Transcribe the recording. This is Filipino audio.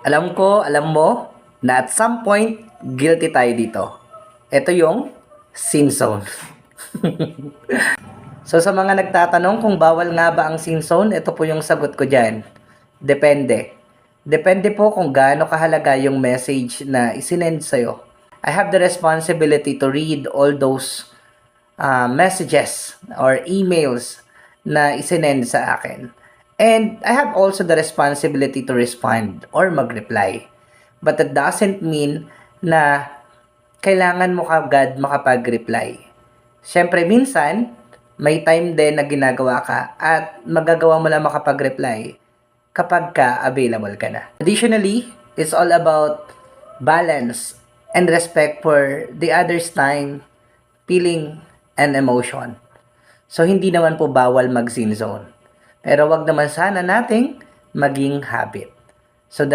Alam mo, na at some point, guilty tayo dito. Ito yung sin zone. So sa mga nagtatanong kung bawal nga ba ang sin zone, ito po yung sagot ko dyan. Depende. Depende po kung gaano kahalaga yung message na isinend sa'yo. I have the responsibility to read all those messages or emails na isinend sa akin. And I have also the responsibility to respond or mag-reply. But that doesn't mean na kailangan mo kagad makapag-reply. Siyempre, minsan, may time din na ginagawa ka at magagawa mo lang makapag-reply kapag ka available ka na. Additionally, it's all about balance and respect for the other's time, feeling, and emotion. So, hindi naman po bawal mag-sin zone. Pero wag naman sana nating maging habit. So, that's